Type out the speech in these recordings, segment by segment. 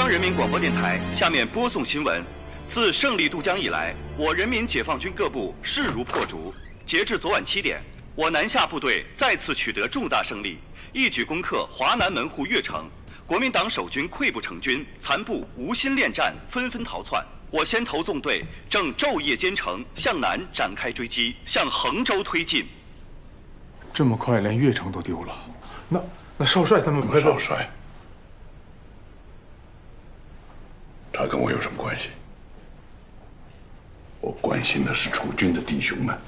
央人民广播电台下面播送新闻：自胜利渡江以来，我人民解放军各部势如破竹。截至昨晚7点，我南下部队再次取得重大胜利，一举攻克华南门户越城。国民党守军溃不成军，残部无心恋战，纷纷逃窜。我先头纵队正昼夜兼程向南展开追击，向衡州推进。这么快，连越城都丢了？那少帅他们不会？少帅，他跟我有什么关系？我关心的是楚军的弟兄们。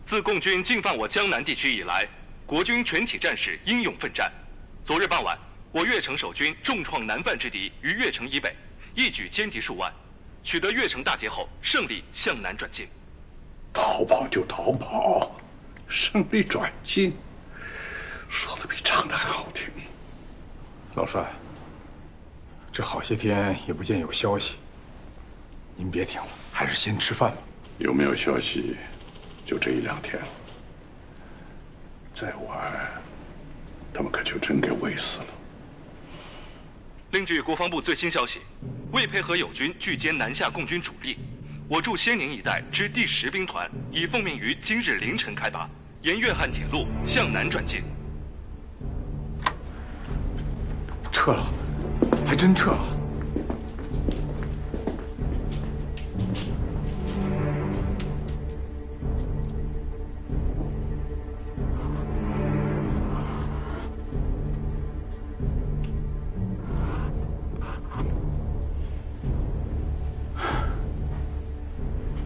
自共军进犯我江南地区以来，国军全体战士英勇奋战。昨日傍晚，我越城守军重创南犯之敌于越城以北，一举歼敌数万，取得越城大捷后，胜利向南转进。逃跑就逃跑，胜利转进，说的比唱的还好听。老帅，这好些天也不见有消息，您别听了，还是先吃饭吧。有没有消息？就这1-2天了，再晚，他们可就真给围死了。另据国防部最新消息，为配合友军拒歼南下共军主力，我驻仙宁一带之第10兵团已奉命于今日凌晨开拔，沿粤汉铁路向南转进。撤了，还真撤了。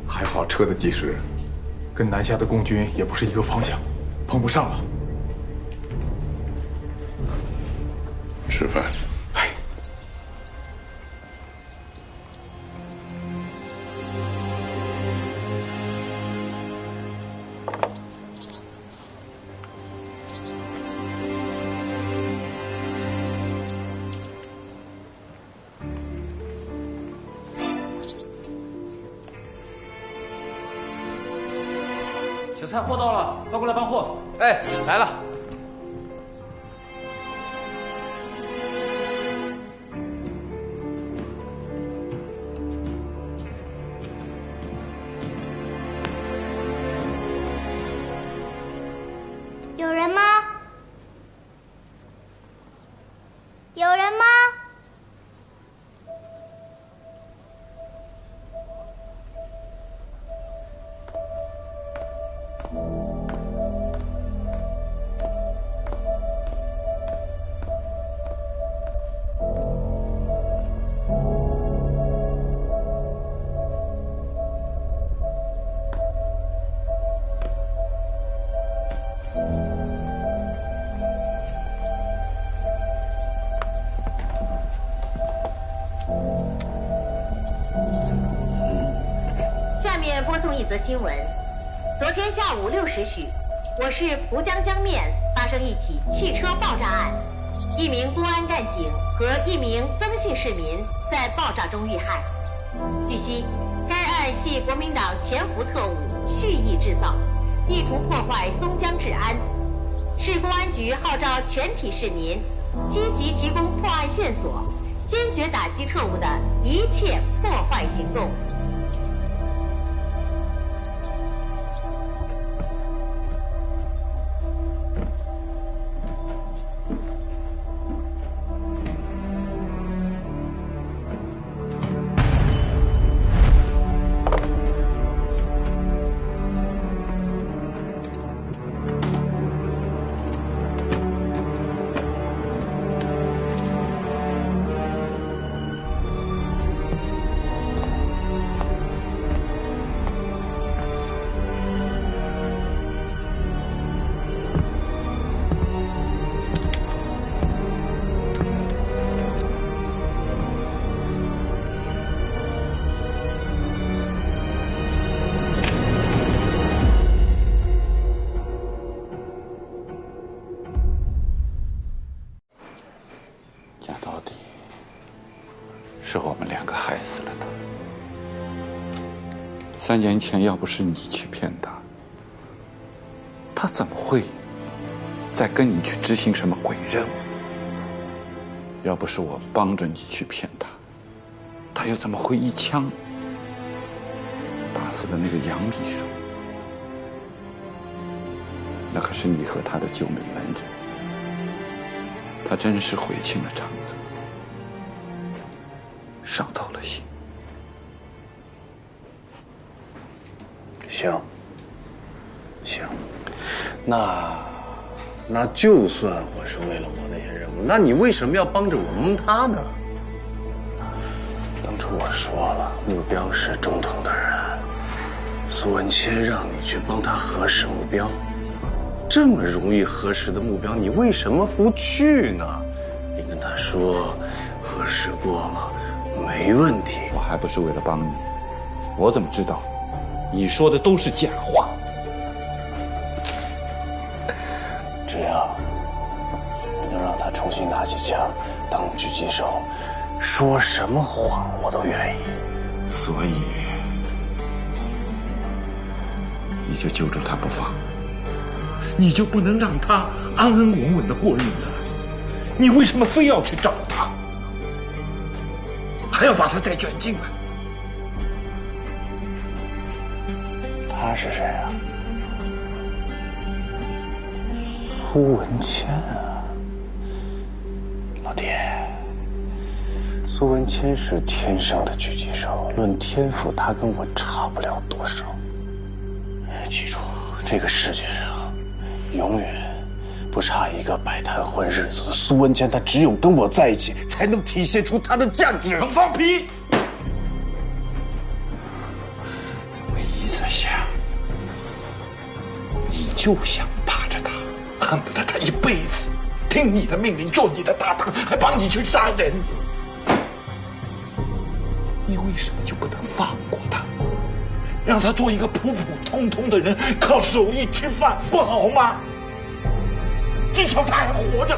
还好撤得及时，跟南下的共军也不是一个方向，碰不上了。吃饭。哎。小蔡，货到了，快过来搬货。哎，来了。有人吗？有人吗？播送一则新闻：昨天下午6时许，我市蒲江江面发生一起汽车爆炸案，1名公安干警和1名曾姓市民在爆炸中遇害。据悉，该案系国民党潜伏特务蓄意制造，意图破坏松江治安。市公安局号召全体市民积极提供破案线索，坚决打击特务的一切破坏行动。是我们2个害死了他。3年前要不是你去骗他，他怎么会再跟你去执行什么鬼任务？要不是我帮着你去骗他，他又怎么会一枪打死了那个杨秘书？那可是你和他的救命恩人，他真是悔青了肠子，伤透了心。行，那就算我是为了我那些任务，那你为什么要帮着我蒙他呢？当初我说了，目标是中统的人，苏文谦让你去帮他核实目标，这么容易核实的目标，你为什么不去呢？你跟他说核实过了，没问题。我还不是为了帮你，我怎么知道你说的都是假话？只要你能让他重新拿起枪当狙击手，说什么谎我都愿意。所以你就揪住他不放，你就不能让他安安稳稳的过日子？你为什么非要去找他，还要把他再卷进来？他是谁啊？苏文谦啊，老爹，苏文谦是天生的狙击手，论天赋，他跟我差不了多少。记住，这个世界上永远不差一个摆摊混日子的苏文谦，他只有跟我在一起，才能体现出他的价值。能放屁！我一直想，你就想怕着他，恨不得他一辈子听你的命令，做你的搭档，还帮你去杀人。你为什么就不能放过他，让他做一个普普通通的人，靠手艺吃饭，不好吗？至少他还活着。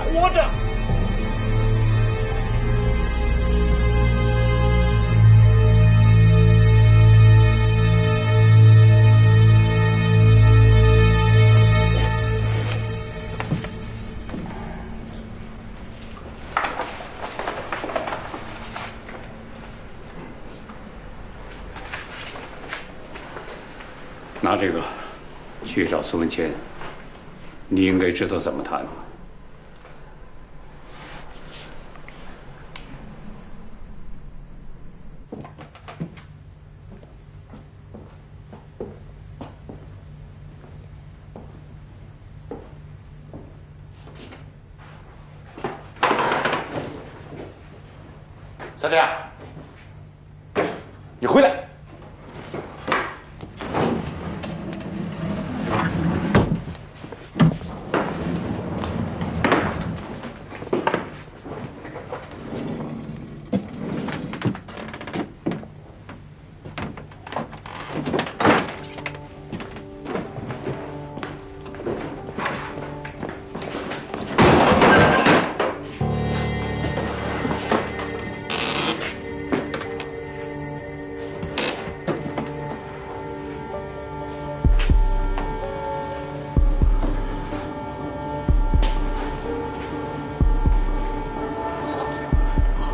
拿这个去找苏文谦，你应该知道怎么谈。小铁，你回来。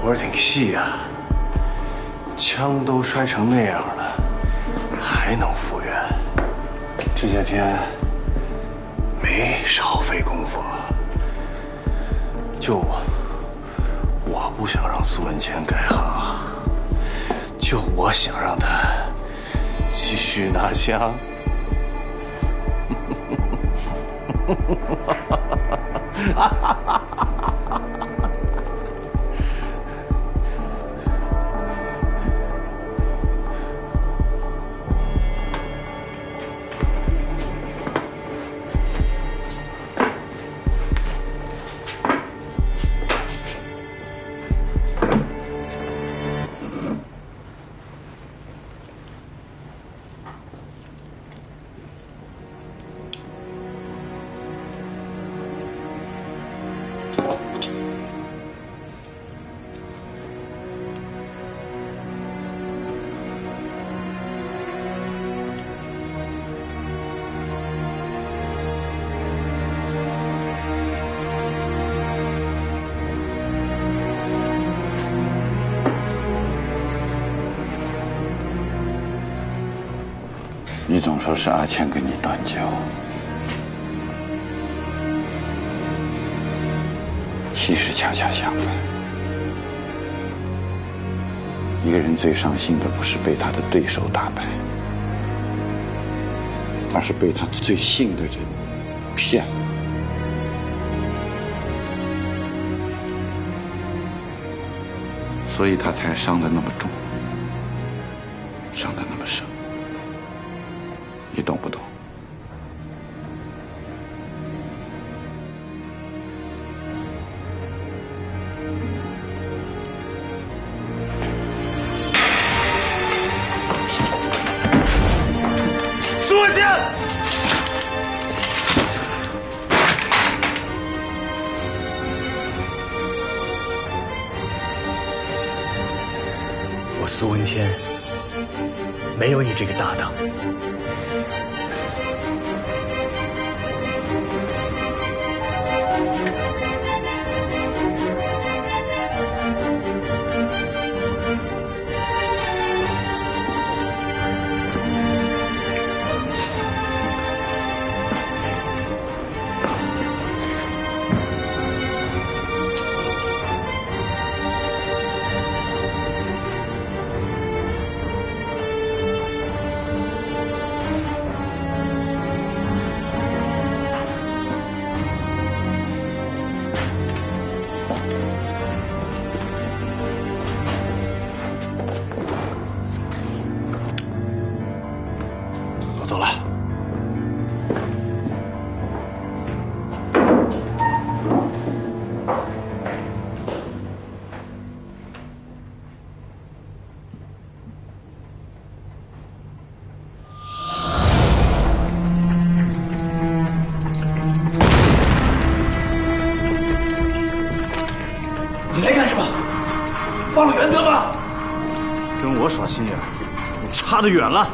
活儿挺细啊，枪都摔成那样了，还能复原。这些天没少费功夫，就我不想让苏文谦改行，就我想让他继续拿枪。你总说是阿倩跟你断交，其实恰恰相反。一个人最伤心的不是被他的对手打败，而是被他最信的人骗了。所以他才伤得那么重，伤得那么深。你懂不懂？苏文倩，我苏文谦没有你这个搭档。我走了。你来干什么？忘了原则吗？跟我耍心眼，你差得远了。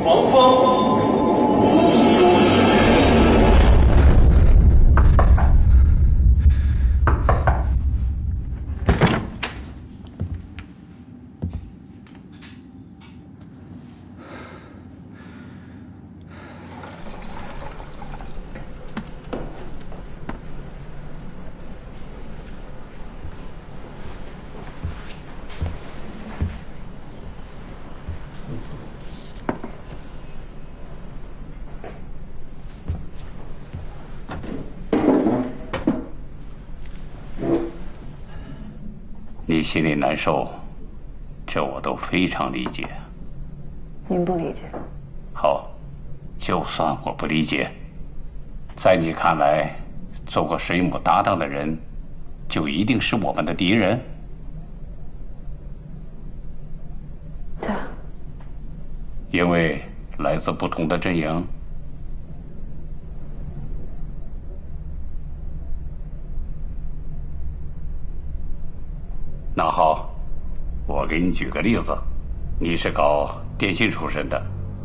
王峰，无休。你心里难受，这我都非常理解。您不理解？好，就算我不理解，在你看来，做过水母搭档的人，就一定是我们的敌人？对啊。因为来自不同的阵营。那好，我给你举个例子，你是搞电信出身的，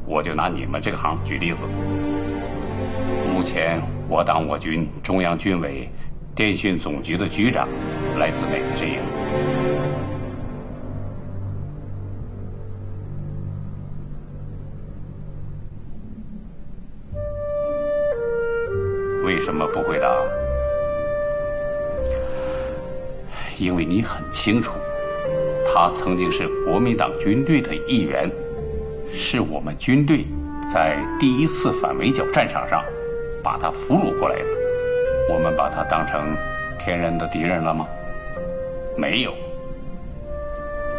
我就拿你们这个行举例子。目前我党我军中央军委电信总局的局长来自哪个阵营？为什么不回答？因为你很清楚，他曾经是国民党军队的一员，是我们军队在第一次反围剿战场上把他俘虏过来的。我们把他当成天然的敌人了吗？没有，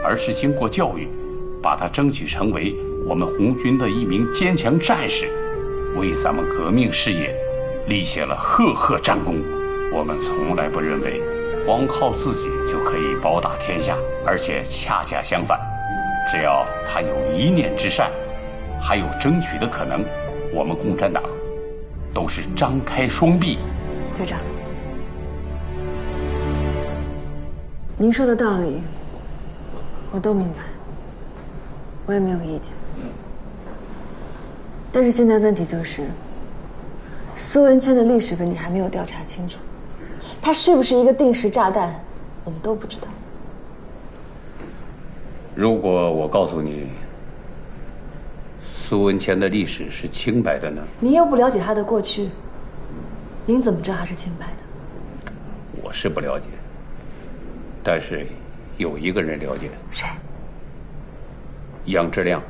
而是经过教育，把他争取成为我们红军的一名坚强战士，为咱们革命事业立下了赫赫战功。我们从来不认为光靠自己就可以包打天下，而且恰恰相反，只要他有一念之善，还有争取的可能，我们共产党都是张开双臂。局长，您说的道理我都明白，我也没有意见。但是现在问题就是，苏文谦的历史问题还没有调查清楚。他是不是一个定时炸弹，我们都不知道。如果我告诉你，苏文谦的历史是清白的呢？您又不了解他的过去，您怎么知道他是清白的？我是不了解，但是有一个人了解。谁？杨志亮。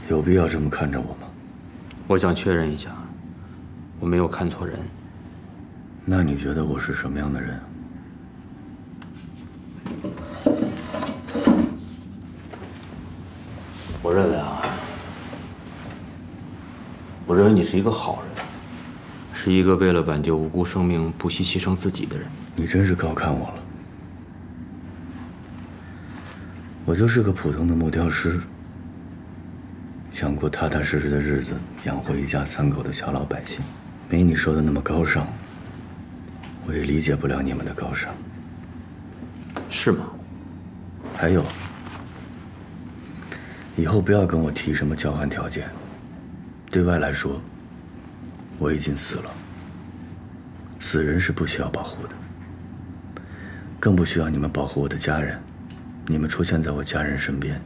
有必要这么看着我吗？我想确认一下，我没有看错人。那你觉得我是什么样的人？我认为你是一个好人，是一个为了挽救无辜生命不惜牺牲自己的人。你真是高看我了。我就是个普通的木雕师，想过踏踏实实的日子，养活一家3口的小老百姓，没你说的那么高尚。我也理解不了你们的高尚。是吗？还有，以后不要跟我提什么交换条件。对外来说，我已经死了，死人是不需要保护的，更不需要你们保护我的家人。你们出现在我家人身边，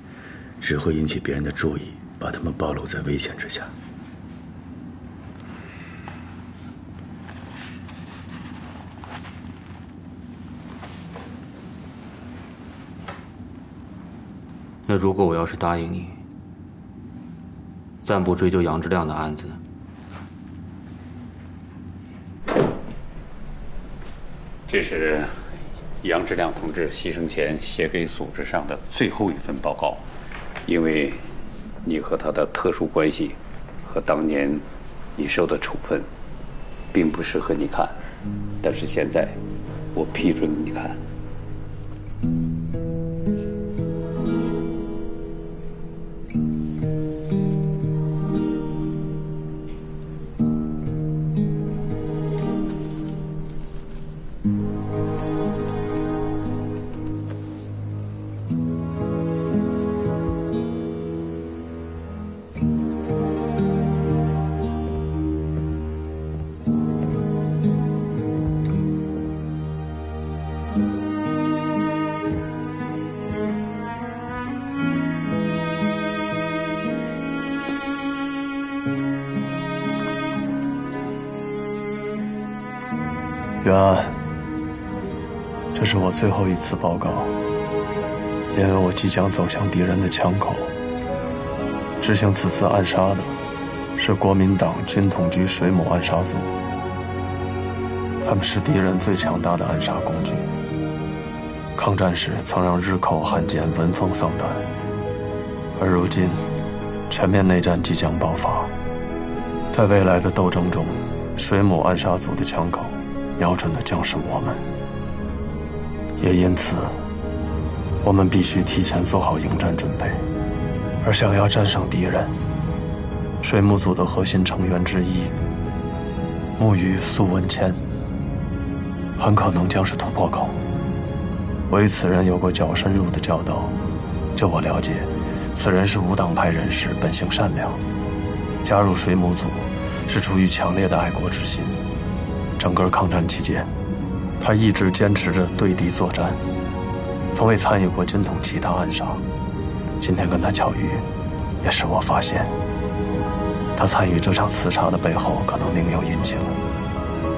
只会引起别人的注意，把他们暴露在危险之下。那如果我要是答应你，暂不追究杨志亮的案子，这是杨志亮同志牺牲前写给组织上的最后一份报告。因为你和他的特殊关系和当年你受的处分并不适合你看，但是现在我批准你看。袁安，这是我最后一次报告，因为我即将走向敌人的枪口。执行此次暗杀的是国民党军统局水母暗杀组，他们是敌人最强大的暗杀工具。抗战时曾让日寇汉奸闻风丧胆，而如今全面内战即将爆发，在未来的斗争中，水母暗杀组的枪口瞄准的将是我们。也因此，我们必须提前做好迎战准备。而想要战胜敌人，水母组的核心成员之一木鱼苏文谦很可能将是突破口。我与此人有过较深入的交道，就我了解，此人是无党派人士，本性善良，加入水母组是出于强烈的爱国之心。整个抗战期间，他一直坚持着对敌作战，从未参与过军统其他暗杀。今天跟他巧遇，也使我发现，他参与这场刺杀的背后可能另有隐情。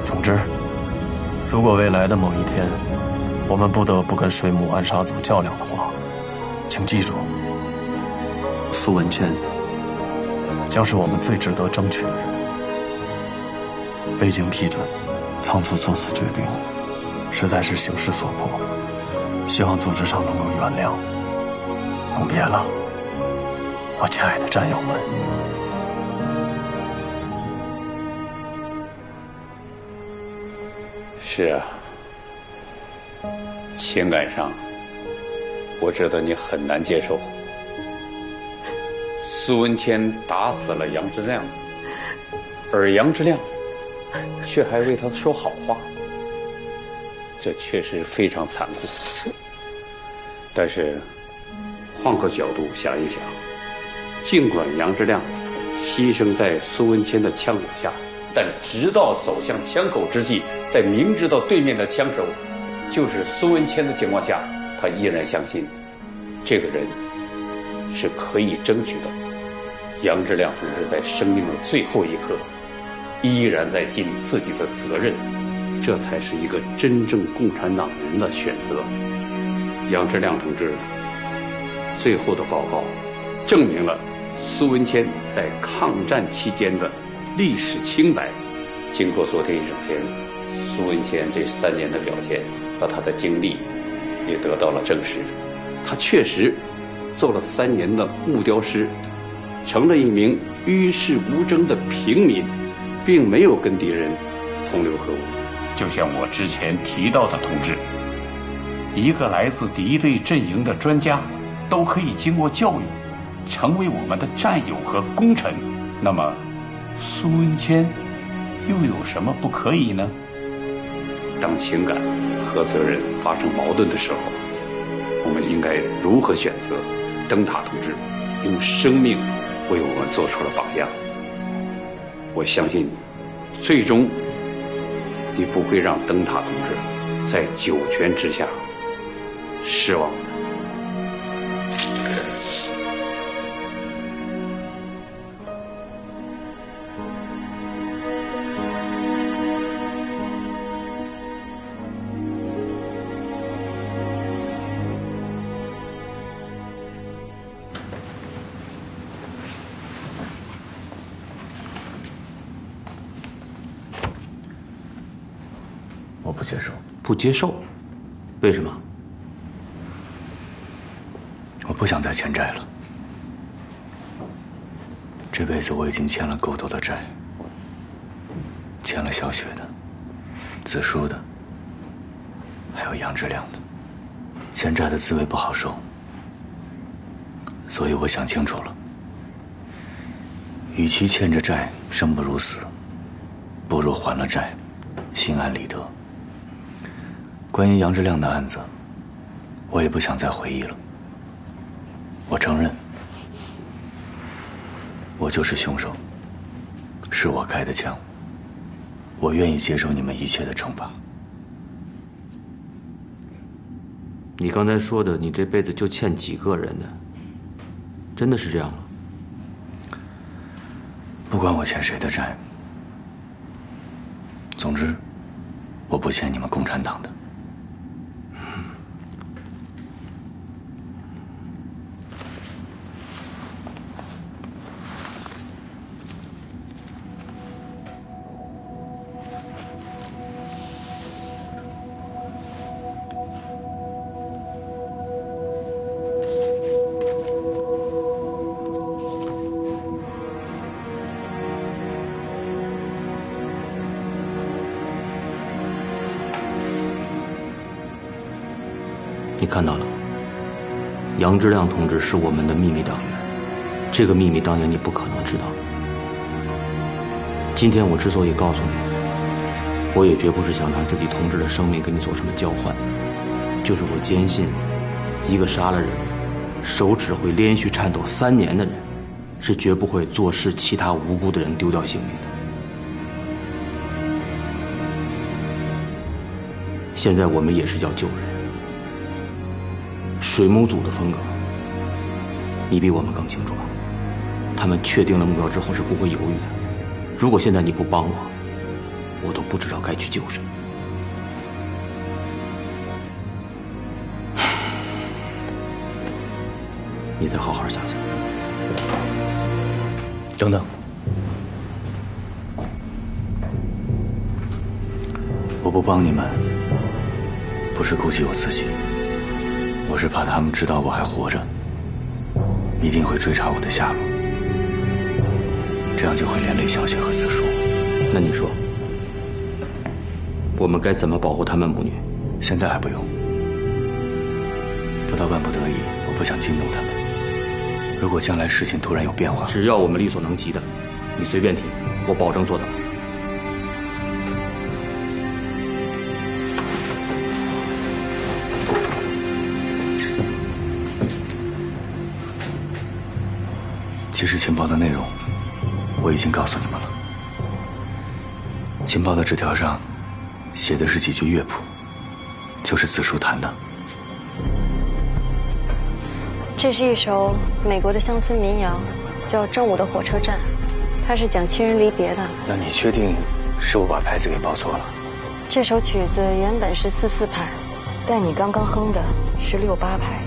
总之，如果未来的某一天，我们不得不跟水母暗杀组较量的话，请记住，苏文谦将是我们最值得争取的人。未经批准，仓促做此决定，实在是形势所迫，希望组织上能够原谅。永别了，我亲爱的战友们。是啊，情感上，我知道你很难接受。苏文谦打死了杨志亮，而杨志亮却还为他说好话，这确实非常残酷。但是换个角度想一想，尽管杨志亮牺牲在苏文谦的枪口下，但直到走向枪口之际，在明知道对面的枪手就是孙文谦的情况下，他依然相信这个人是可以争取的。杨志亮同志在生命的最后一刻，依然在尽自己的责任，这才是一个真正共产党人的选择。杨志亮同志最后的报告证明了苏文谦在抗战期间的历史清白。经过昨天一整天，苏文谦这3年的表现和他的经历也得到了证实。他确实做了3年的木雕师，成了一名与世无争的平民，并没有跟敌人同流合污。就像我之前提到的，同志，一个来自敌对阵营的专家都可以经过教育，成为我们的战友和功臣，那么苏文谦又有什么不可以呢？当情感和责任发生矛盾的时候，我们应该如何选择？灯塔同志用生命为我们做出了榜样。我相信最终你不会让灯塔同志在九泉之下失望的。我不接受。不接受？为什么？我不想再欠债了。这辈子我已经欠了够多的债，欠了小雪的、子舒的，还有杨志亮的。欠债的滋味不好受，所以我想清楚了，与其欠着债生不如死，不如还了债，心安理得。关于杨志亮的案子，我也不想再回忆了。我承认，我就是凶手，是我开的枪。我愿意接受你们一切的惩罚。你刚才说的，你这辈子就欠几个人的，真的是这样吗？不管我欠谁的债，总之，我不欠你们共产党的。你看到了，杨志亮同志是我们的秘密党员，这个秘密当年你不可能知道。今天我之所以告诉你，我也绝不是想拿自己同志的生命跟你做什么交换，就是我坚信，一个杀了人，手指会连续颤抖3年的人，是绝不会坐视其他无辜的人丢掉性命的。现在我们也是要救人。水母组的风格，你比我们更清楚吧？他们确定了目标之后是不会犹豫的。如果现在你不帮我，我都不知道该去救谁。你再好好想想。等等，我不帮你们，不是顾及我自己。我是怕他们知道我还活着，一定会追查我的下落，这样就会连累小雪和子舒。那你说，我们该怎么保护他们母女？现在还不用，不到万不得已，我不想惊动他们。如果将来事情突然有变化，只要我们力所能及的，你随便提，我保证做到。其实情报的内容我已经告诉你们了，情报的纸条上写的是几句乐谱，就是子书弹的。这是一首美国的乡村民谣，叫《正午的火车站》，它是讲亲人离别的。那你确定是我把拍子给报错了？这首曲子原本是4/4拍，但你刚刚哼的是6/8拍。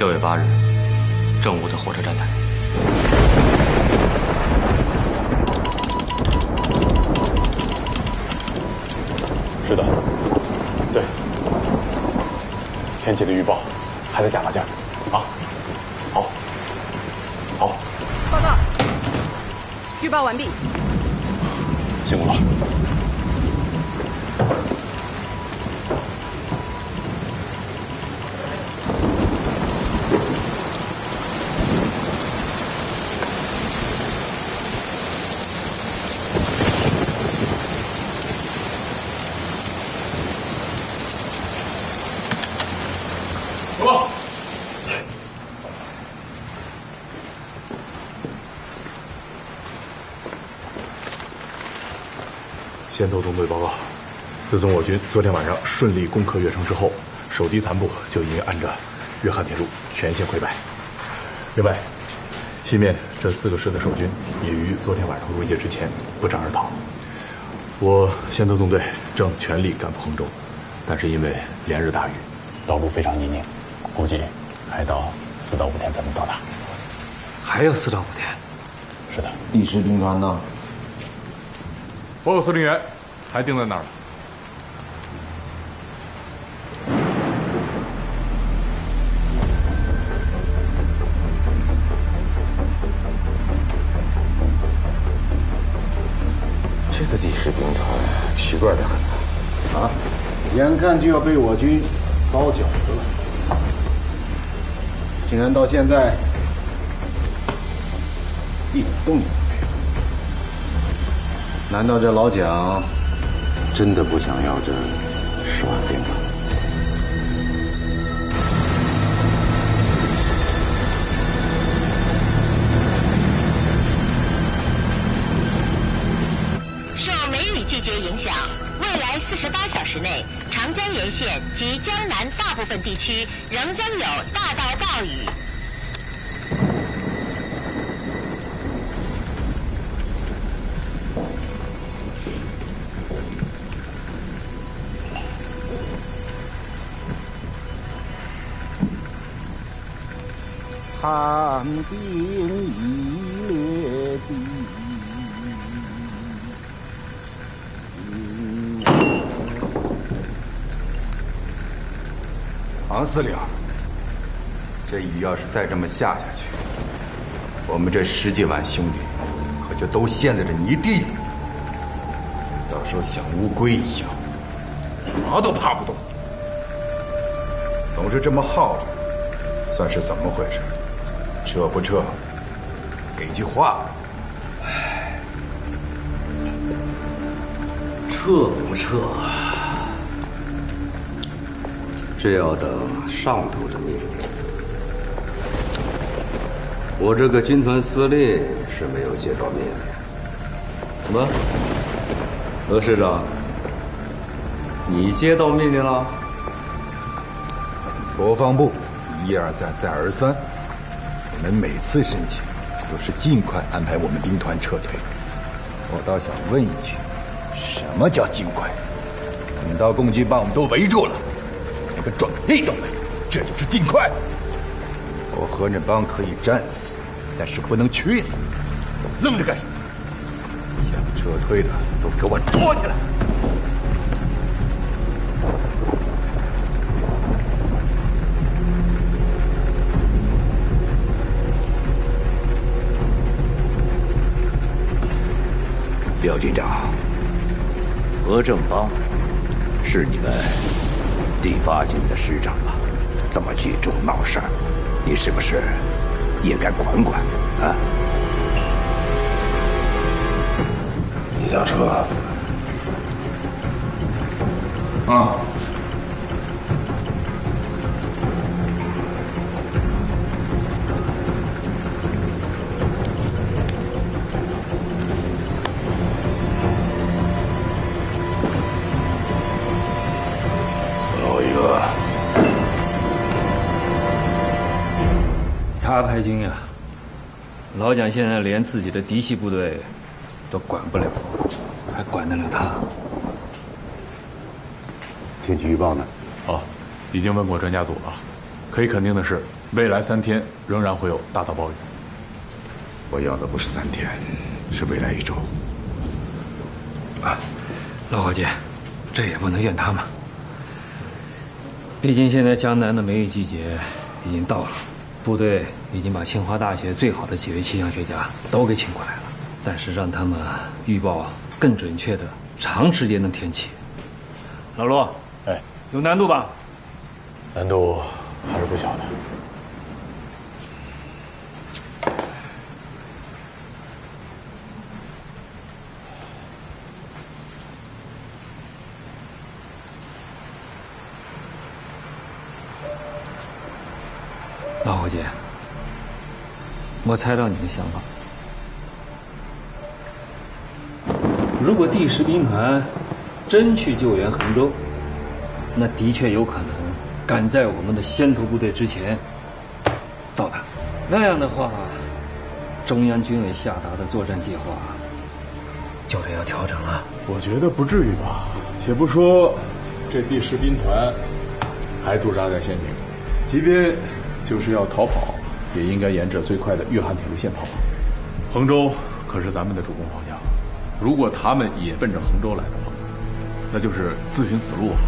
6月8日，正午的火车站台。是的，对。天气的预报还在加大件啊。好，好。报告，预报完毕。辛苦了。先头总队报告，自从我军昨天晚上顺利攻克越城之后，守敌残部就已经按着粤汉铁路全线溃败。另外，西面这4个师的守军也于昨天晚上入夜之前不战而逃。我先头纵队正全力赶赴衡州，但是因为连日大雨，道路非常泥泞，估计还要4到5天才能到达。还要4到5天？是的。第10兵团呢？报告司令员，还定在那儿了。这个第10兵团奇怪的很啊，眼看就要被我军包饺子了，竟然到现在一点动静都没有。难道这老蒋真的不想要这10万兵吗？受梅雨季节影响，未来48小时内，长江沿线及江南大部分地区仍将有大到暴雨。寒冰已裂地，王司令，这雨要是再这么下去，我们这10几万兄弟可就都陷在这泥地里，到时候像乌龟一样，爬都爬不动。总是这么耗着，算是怎么回事？撤不撤？给句话。撤不撤？这要等上头的命令。我这个军团司令是没有接到命令。什么？何师长，你接到命令了？国防部一而再再而三，我们每次申请都是尽快安排我们兵团撤退。我倒想问一句，什么叫尽快？你到共济把我们都围住了，连个准备都没有，这就是尽快？我何振邦可以战死，但是不能屈死。愣着干什么？想撤退的都给我捉起来！廖军长，何正邦是你们第8军的师长吧？这么聚众闹事儿，你是不是也该管管啊？李大车，啊。杂牌军呀，老蒋现在连自己的嫡系部队都管不了，还管得了他？天气预报呢？哦，已经问过专家组了，可以肯定的是，未来3天仍然会有大到暴雨。我要的不是3天，是未来1周。啊，老伙计，这也不能怨他们。毕竟现在江南的梅雨季节已经到了。部队已经把清华大学最好的几位气象学家都给请过来了，但是让他们预报更准确的长时间的天气。老罗，哎，有难度吧？难度还是不小的。老伙计，我猜到你的想法。如果第10兵团真去救援衡州，那的确有可能赶在我们的先头部队之前到达。那样的话，中央军委下达的作战计划就得要调整了。我觉得不至于吧。且不说这第10兵团还驻扎在县境，即便就是要逃跑，也应该沿着最快的粤汉铁路线跑。衡州可是咱们的主攻方向，如果他们也奔着衡州来的话，那就是自寻死路啊！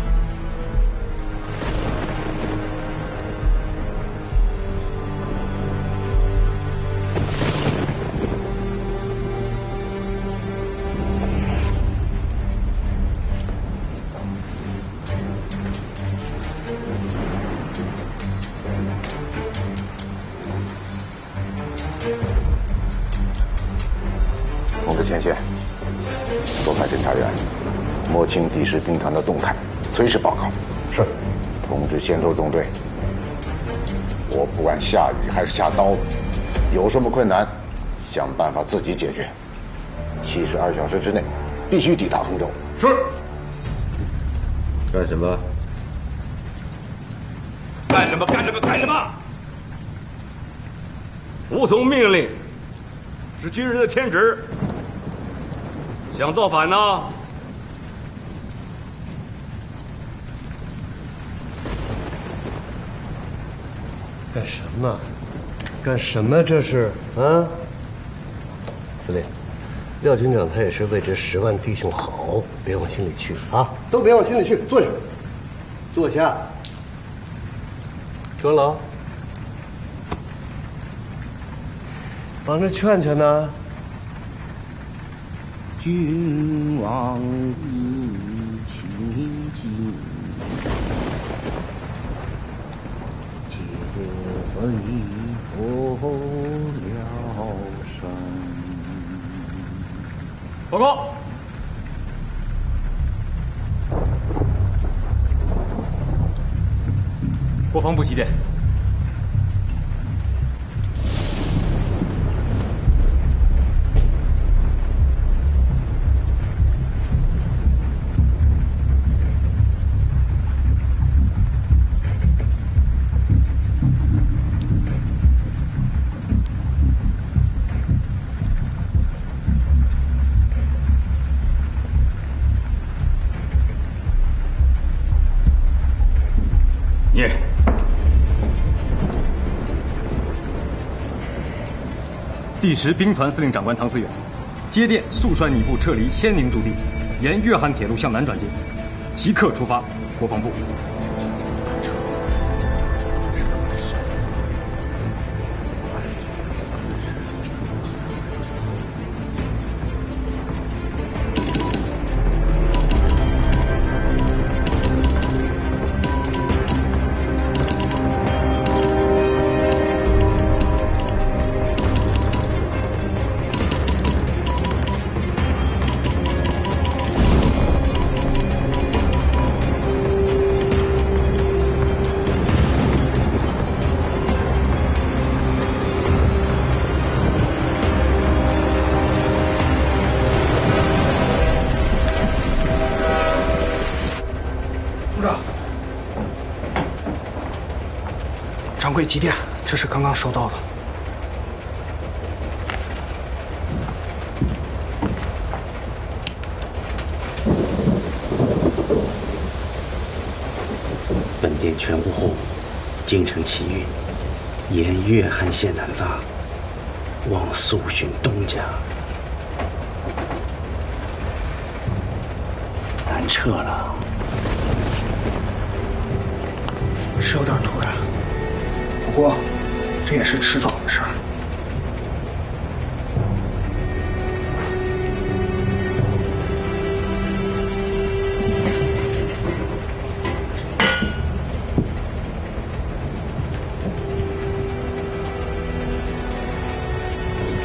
通知前线，多派侦察员，摸清第10兵团的动态，随时报告。是。通知先头纵队，我不管下雨还是下刀，有什么困难，想办法自己解决。72小时之内，必须抵达衡州。是。干什么？干什么？干什么？干什么？服从命令是军人的天职。想造反呢？干什么？干什么？这是啊！司令，廖军长他也是为这10万弟兄好，别往心里去啊！都别往心里去，坐下，坐下，庄老，帮着劝劝呢。君王意清净，皆非不了生。报告。国防部急电。念。第10兵团司令长官唐思远，接电速率你部撤离仙宁驻地，沿粤汉铁路向南转进，即刻出发。国防部。柜急电，这是刚刚收到的。本店全无货物，京城奇运，沿粤汉线南发，望速寻东家。难撤了，是有点突然，不过这也是迟早的事儿。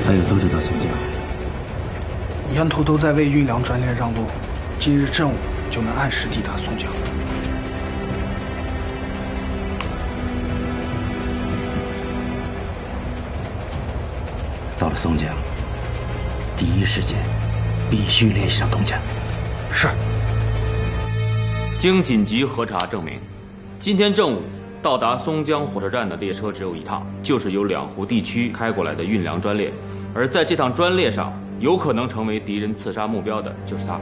还有多久到松江？沿途都在为运粮专列让路，今日正午就能按时抵达松江。到了松江，第一时间必须联系上东家。是。经紧急核查证明，今天正午到达松江火车站的列车只有一趟，就是由两湖地区开过来的运粮专列。而在这趟专列上，有可能成为敌人刺杀目标的就是他。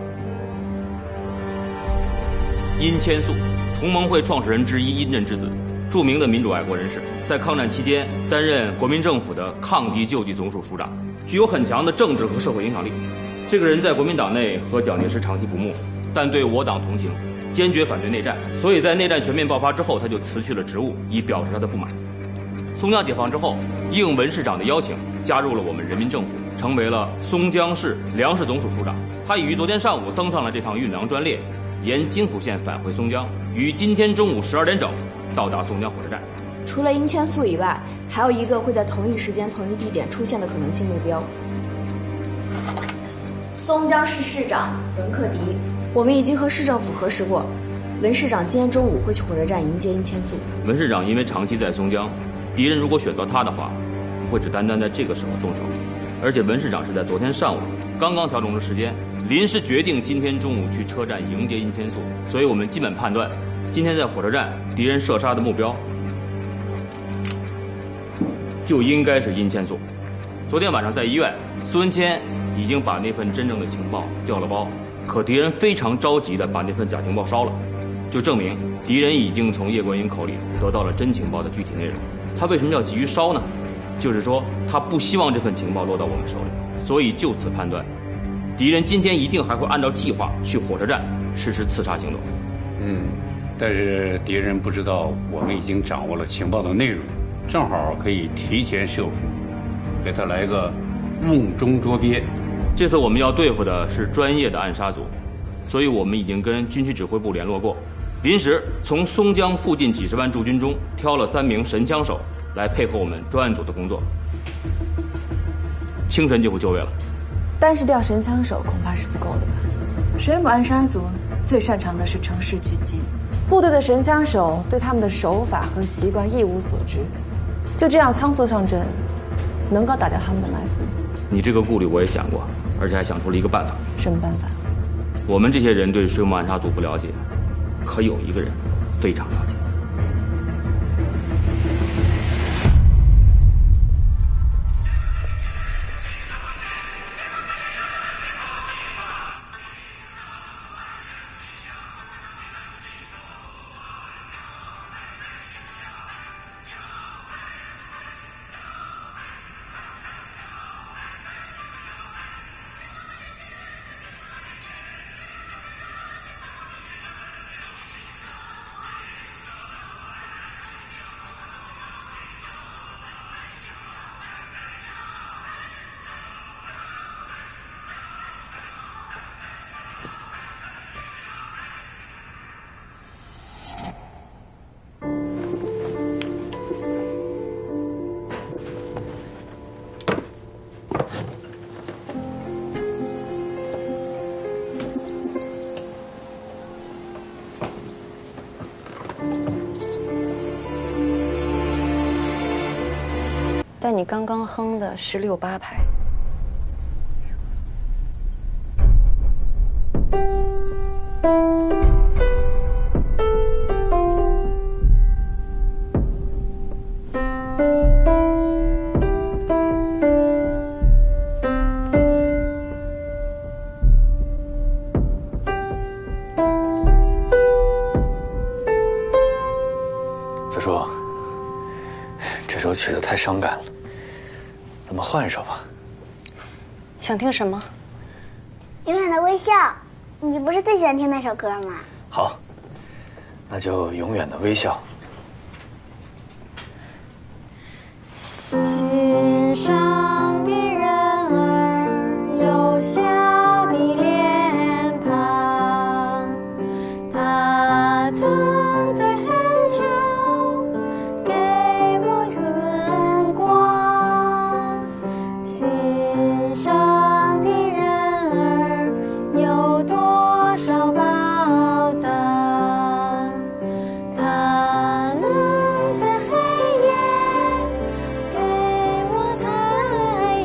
殷千素，同盟会创始人之一殷震之子，著名的民主爱国人士，在抗战期间担任国民政府的抗敌救济总署署长，具有很强的政治和社会影响力。这个人在国民党内和蒋介石长期不睦，但对我党同情，坚决反对内战，所以在内战全面爆发之后，他就辞去了职务，以表示他的不满。松江解放之后，应文市长的邀请，加入了我们人民政府，成为了松江市粮食总署署长。他已于昨天上午登上了这趟运粮专列，沿津浦线返回松江，于今天中午12点整到达松江火车站。除了殷千素以外，还有一个会在同一时间、同一地点出现的可能性目标。松江市市长文克迪，我们已经和市政府核实过，文市长今天中午会去火车站迎接殷千素。文市长因为长期在松江，敌人如果选择他的话，不会只单单在这个时候动手，而且文市长是在昨天上午刚刚调整了时间，临时决定今天中午去车站迎接殷千素，所以我们基本判断，今天在火车站敌人射杀的目标就应该是殷千素。昨天晚上在医院，苏文谦已经把那份真正的情报调了包，可敌人非常着急地把那份假情报烧了，就证明敌人已经从叶观音口里得到了真情报的具体内容。他为什么要急于烧呢？就是说他不希望这份情报落到我们手里，所以就此判断，敌人今天一定还会按照计划去火车站实施刺杀行动。但是敌人不知道我们已经掌握了情报的内容，正好可以提前设伏，给他来个瓮中捉鳖。这次我们要对付的是专业的暗杀组，所以我们已经跟军区指挥部联络过，临时从松江附近几十万驻军中挑了3名神枪手来配合我们专案组的工作，清晨就会就位了。单是调神枪手恐怕是不够的吧？水母暗杀组最擅长的是乘势狙击，部队的神枪手对他们的手法和习惯一无所知，就这样仓促上阵，能够打掉他们的埋伏吗？你这个顾虑我也想过，而且还想出了一个办法。什么办法？我们这些人对水母暗杀组不了解，可有一个人非常了解。但你刚刚哼的16、8拍。首起得太伤感了，咱们换一首吧。想听什么？永远的微笑，你不是最喜欢听那首歌吗？好，那就永远的微笑。心上的人儿有笑的脸庞，他曾在深秋给我春光。心上的人儿有多少宝藏，他能在黑夜给我太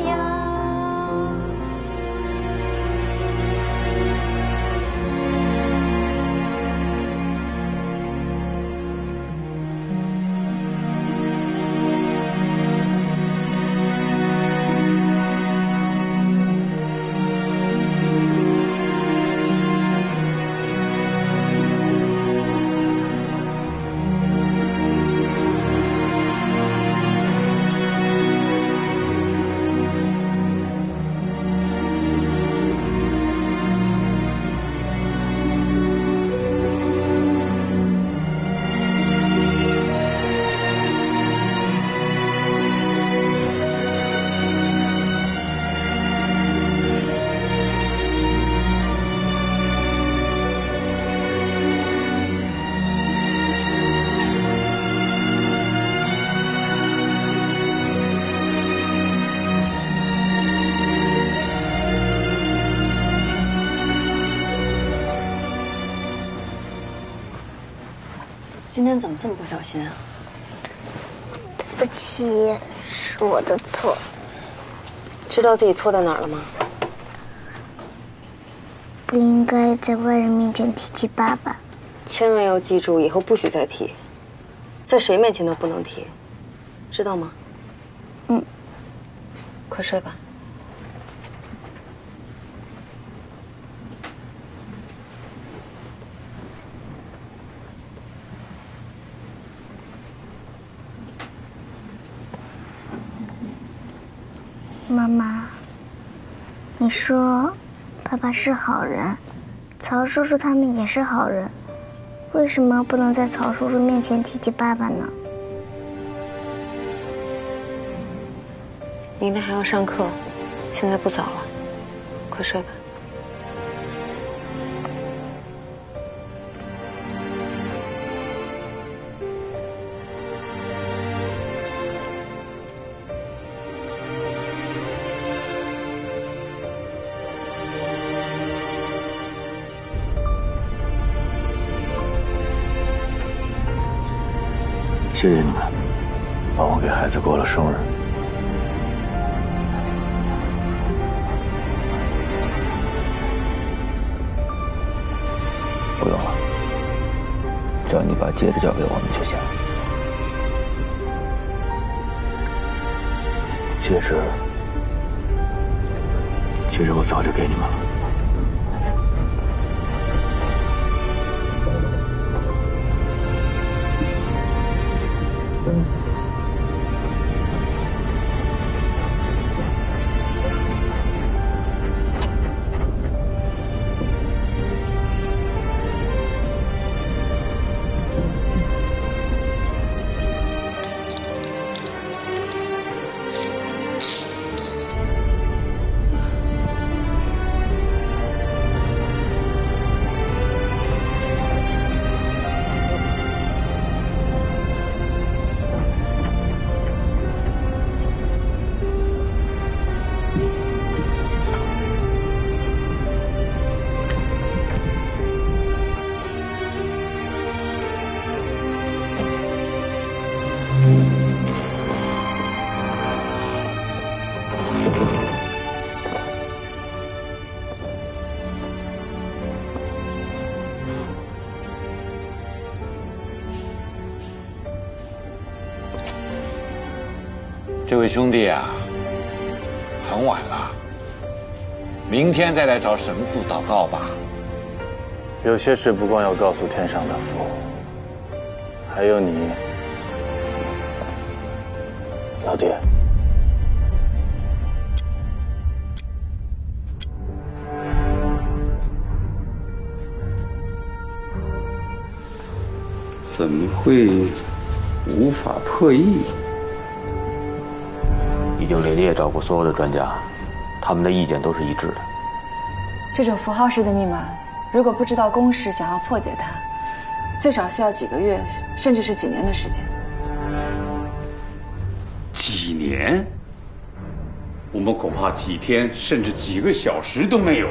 阳。今天怎么这么不小心啊？对不起，是我的错。知道自己错在哪儿了吗？不应该在外人面前提起爸爸。千万要记住，以后不许再提，在谁面前都不能提，知道吗？嗯。快睡吧。妈妈，你说爸爸是好人，曹叔叔他们也是好人，为什么不能在曹叔叔面前提起爸爸呢？明天还要上课，现在不早了，快睡吧。谢谢你们，帮我给孩子过了生日。不用了，只要你把戒指交给我们就行。戒指我早就给你们了。这位兄弟啊，很晚了，明天再来找神父祷告吧。有些事不光要告诉天上的父，还有你，老爹，怎么会无法破译？已经连夜找过所有的专家，他们的意见都是一致的。这种符号式的密码，如果不知道公式，想要破解它，最少需要几个月，甚至是几年的时间。几年？我们恐怕几天甚至几个小时都没有。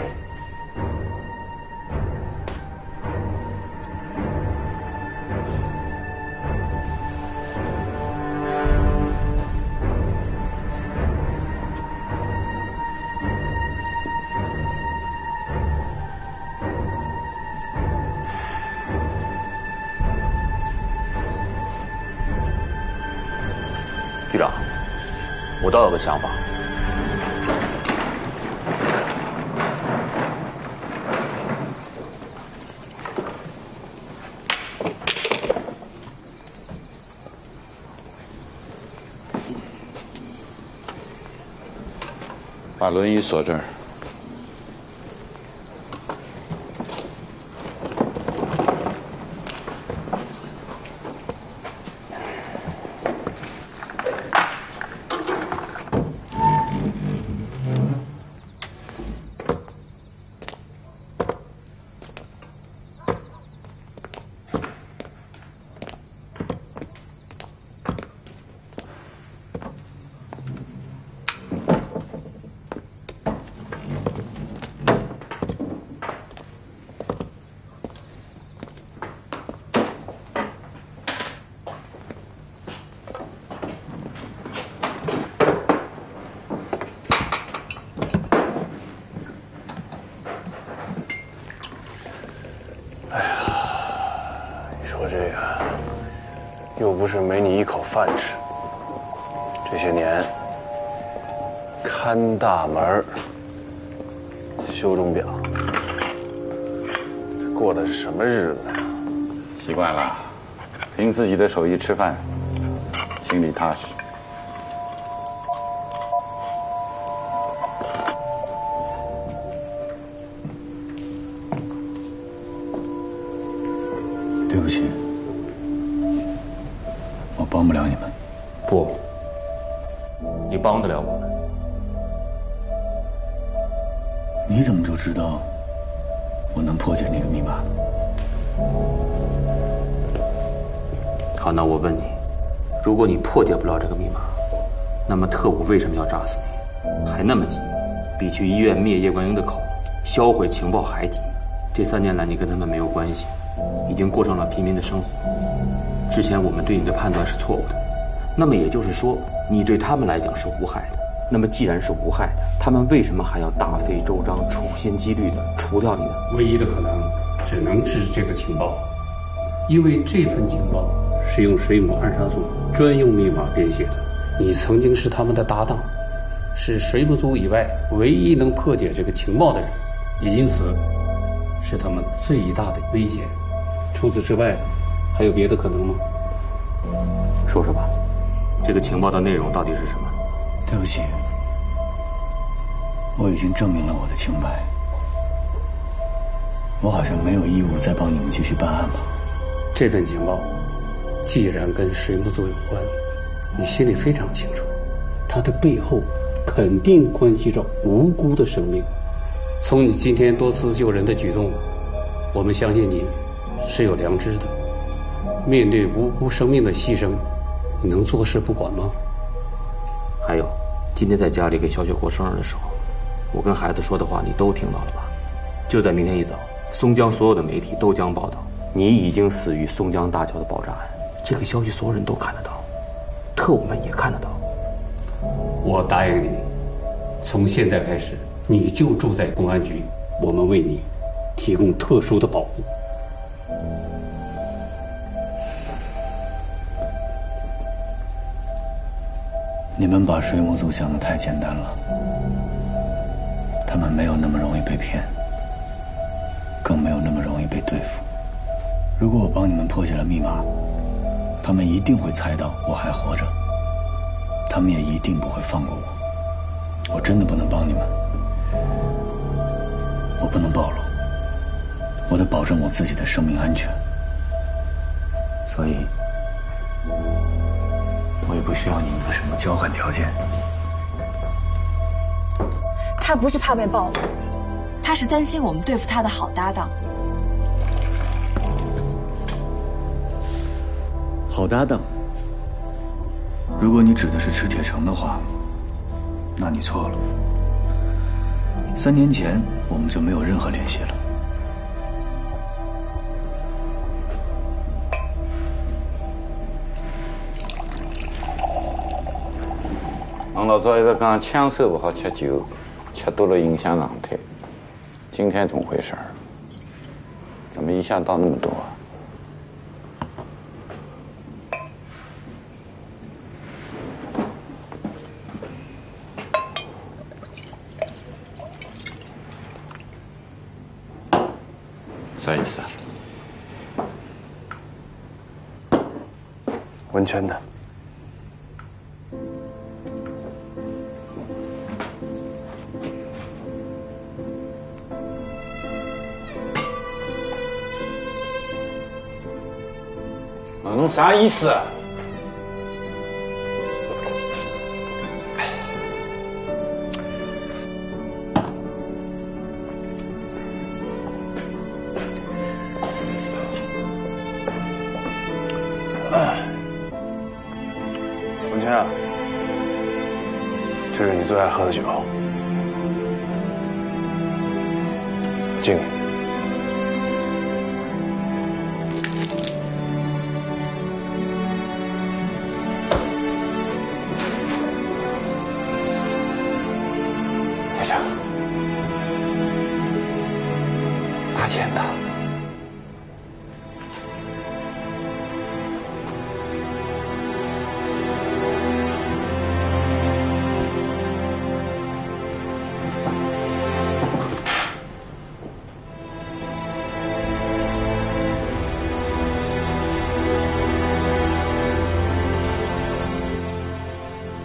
局长，我倒有个想法。把轮椅锁这儿。又不是没你一口饭吃。这些年看大门、修钟表，过的是什么日子呀？习惯了，凭自己的手艺吃饭，心里踏实。对不起，我帮不了你们。不，你帮得了我们。你怎么就知道我能破解那个密码？好，那我问你，如果你破解不了这个密码，那么特务为什么要炸死你？还那么急，比去医院灭叶观音的口、销毁情报还急。这3年来，你跟他们没有关系，已经过上了平民的生活。之前我们对你的判断是错误的，那么也就是说，你对他们来讲是无害的。那么既然是无害的，他们为什么还要大费周章、处心积虑地除掉你呢？唯一的可能只能是这个情报，因为这份情报是用水母暗杀组专用密码编写的。你曾经是他们的搭档，是水母组以外唯一能破解这个情报的人，也因此是他们最大的危险。除此之外，还有别的可能吗？说说吧，这个情报的内容到底是什么？对不起，我已经证明了我的清白，我好像没有义务再帮你们继续办案吧。这份情报既然跟水母组有关，你心里非常清楚，它的背后肯定关系着无辜的生命。从你今天多次救人的举动，我们相信你是有良知的。面对无辜生命的牺牲，你能坐视不管吗？还有，今天在家里给小雪过生日的时候，我跟孩子说的话你都听到了吧？就在明天一早，松江所有的媒体都将报道你已经死于松江大桥的爆炸案。这个消息所有人都看得到，特务们也看得到。我答应你，从现在开始你就住在公安局，我们为你提供特殊的保护。你们把水母组想得太简单了，他们没有那么容易被骗，更没有那么容易被对付。如果我帮你们破解了密码，他们一定会猜到我还活着，他们也一定不会放过我。我真的不能帮你们，我不能暴露，我得保证我自己的生命安全。所以，我也不需要你们的什么交换条件。他不是怕被暴露，他是担心我们对付他的好搭档。好搭档？如果你指的是池铁城的话，那你错了。3年前我们就没有任何联系了。王老早一直讲枪手不好吃酒，吃多了影响状态。今天怎么回事？怎么一下倒那么多啊？啥意思啊？文圈的。侬啥意思？文谦啊，这是你最爱喝的酒，敬你。队长，阿健呢？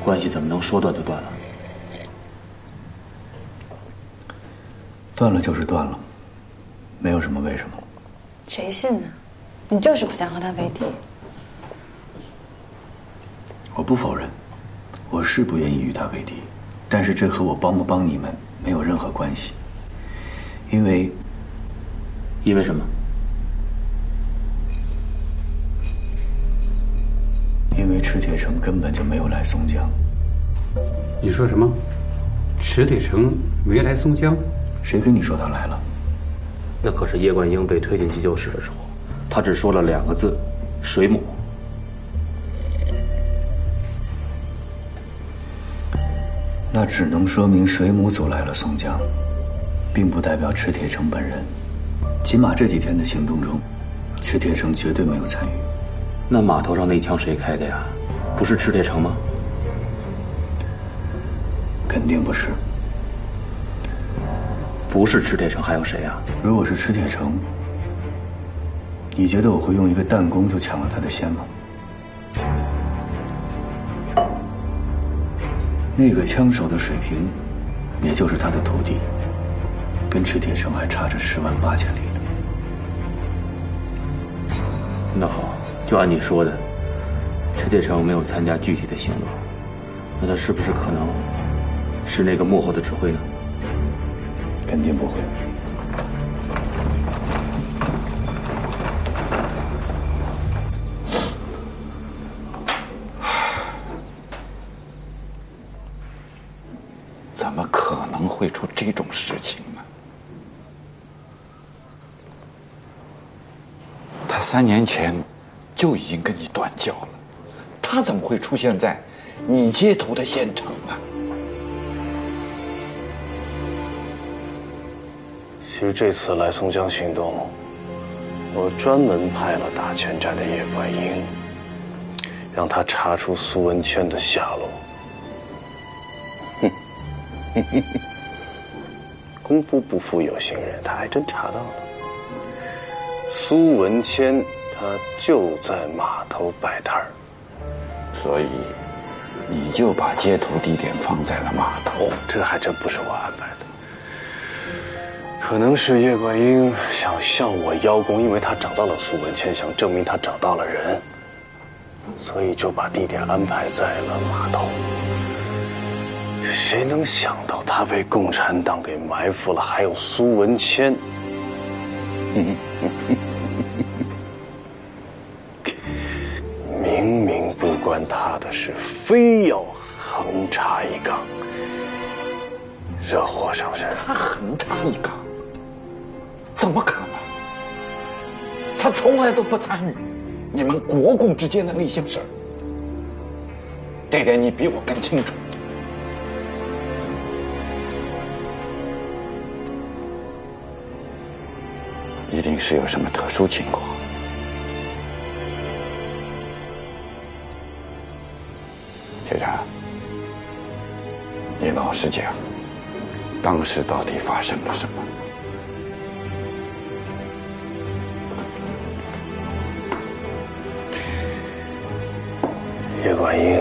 关系怎么能说断就断了？断了就是断了，没有什么为什么。谁信呢？你就是不想和他为敌。我不否认，我是不愿意与他为敌，但是这和我帮不帮你们没有任何关系。因为什么？因为池铁城根本就没有来松江。你说什么？池铁城没来松江？谁跟你说他来了？那可是叶冠英被推进急救室的时候，他只说了2个字：水母。那只能说明水母组来了松江，并不代表池铁城本人。起码这几天的行动中，池铁城绝对没有参与。那码头上那枪谁开的呀？不是池铁城吗？肯定不是。不是池铁城还有谁啊？如果是池铁城，你觉得我会用一个弹弓就抢了他的先吗？那个枪手的水平，也就是他的徒弟，跟池铁城还差着108000里呢。那好，就按你说的，池铁城没有参加具体的行动，那他是不是可能是那个幕后的指挥呢？肯定不会。怎么可能会出这种事情呢？他3年前就已经跟你断交了，他怎么会出现在你接头的现场呢？其实这次来松江行动，我专门派了打拳战的叶冠英，让他查出苏文谦的下落。功夫不负有心人，他还真查到了。苏文谦他就在码头摆摊儿，所以你就把接头地点放在了码头。这还真不是我安排的，可能是叶观音想向我邀功，因为他找到了苏文谦，想证明他找到了人，所以就把地点安排在了码头。谁能想到他被共产党给埋伏了，还有苏文谦。明明不关他的事，非要横插一杠，惹祸上身。他横插一杠，怎么可能？他从来都不参与你们国共之间的内心事儿，这点你比我更清楚。一定是有什么特殊情况。学长，你老实讲，当时到底发生了什么？叶观音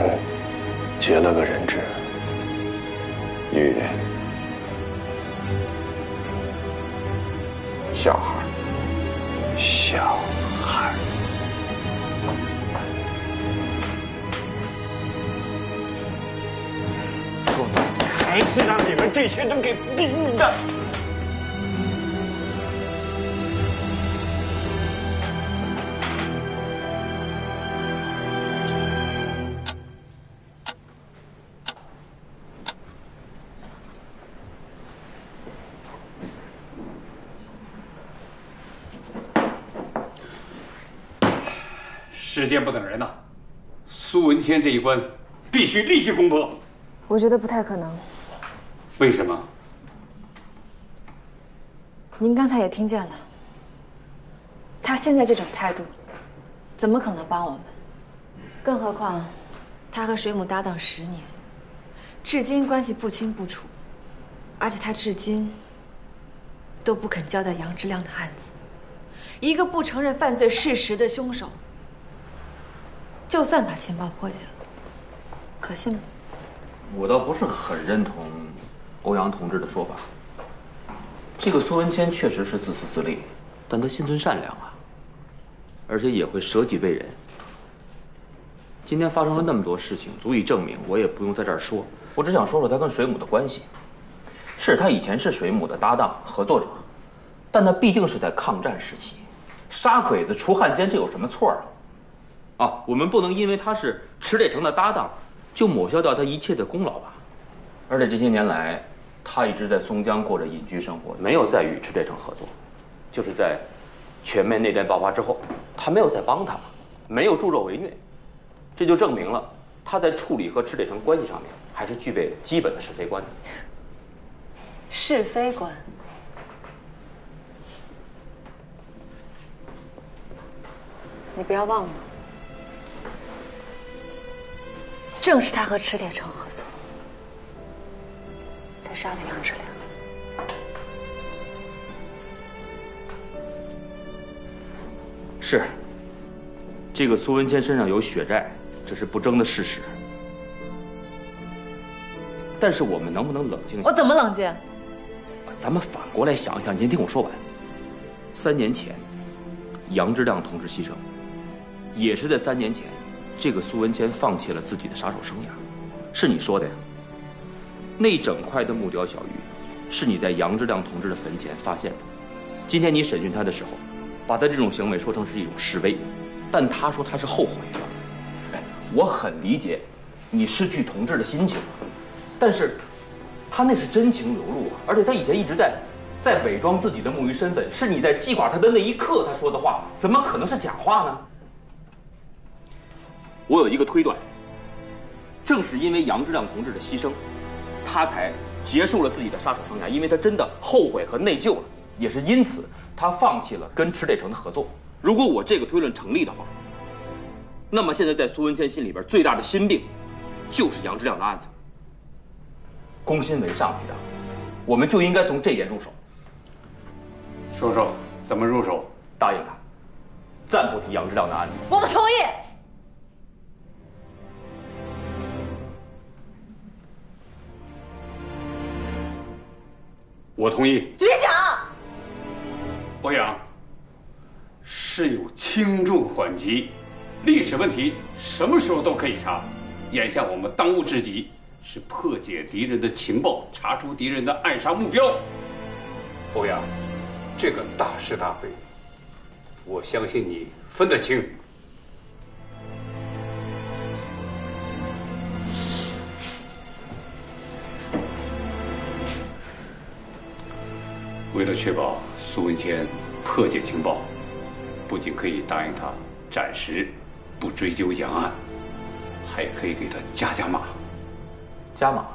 结了个人质，女人，小孩，小孩。说到底还是让你们这些人给逼的。时间不等人呐，苏文谦这一关必须立即攻破。我觉得不太可能。为什么？您刚才也听见了，他现在这种态度，怎么可能帮我们？更何况，他和水母搭档10年，至今关系不清不楚，而且他至今都不肯交代杨之亮的案子。一个不承认犯罪事实的凶手，就算把情报破解了，可信吗？我倒不是很认同欧阳同志的说法。这个苏文谦确实是自私自利，但他心存善良啊，而且也会舍己为人。今天发生了那么多事情，足以证明，我也不用在这儿说。我只想说说他跟水母的关系。是他以前是水母的搭档合作者，但那毕竟是在抗战时期，杀鬼子除汉奸，这有什么错啊？我们不能因为他是池铁城的搭档，就抹消掉他一切的功劳吧。而且这些年来，他一直在松江过着隐居生活，没有再与池铁城合作。就是在全面内战爆发之后，他没有再帮他，没有助纣为虐，这就证明了他在处理和池铁城关系上面还是具备基本的是非观的。是非观。你不要忘了，正是他和池铁城合作，才杀了杨之亮。是，这个苏文谦身上有血债，这是不争的事实。但是我们能不能冷静一下？我怎么冷静？咱们反过来想一想，你先听我说完。3年前，杨之亮同志牺牲，也是在3年前，这个苏文谦放弃了自己的杀手生涯，是你说的呀？那整块的木雕小玉，是你在杨之亮同志的坟前发现的。今天你审讯他的时候，把他这种行为说成是一种示威，但他说他是后悔了。我很理解你失去同志的心情，但是他那是真情流露啊，而且他以前一直在伪装自己的木鱼身份，是你在击垮他的那一刻他说的话，怎么可能是假话呢？我有一个推断，正是因为杨之亮同志的牺牲，他才结束了自己的杀手生涯，因为他真的后悔和内疚了，也是因此他放弃了跟池铁城的合作。如果我这个推论成立的话，那么现在在苏文谦心里边最大的心病，就是杨之亮的案子。攻心为上，局长，我们就应该从这点入手。说说怎么入手？答应他，暂不提杨之亮的案子。我不同意。我同意。局长，欧阳，事有轻重缓急，历史问题什么时候都可以查。眼下我们当务之急是破解敌人的情报，查出敌人的暗杀目标。欧阳，这个大是大非，我相信你分得清。为了确保苏文谦破解情报，不仅可以答应他暂时不追究杨案，还可以给他加码。加码？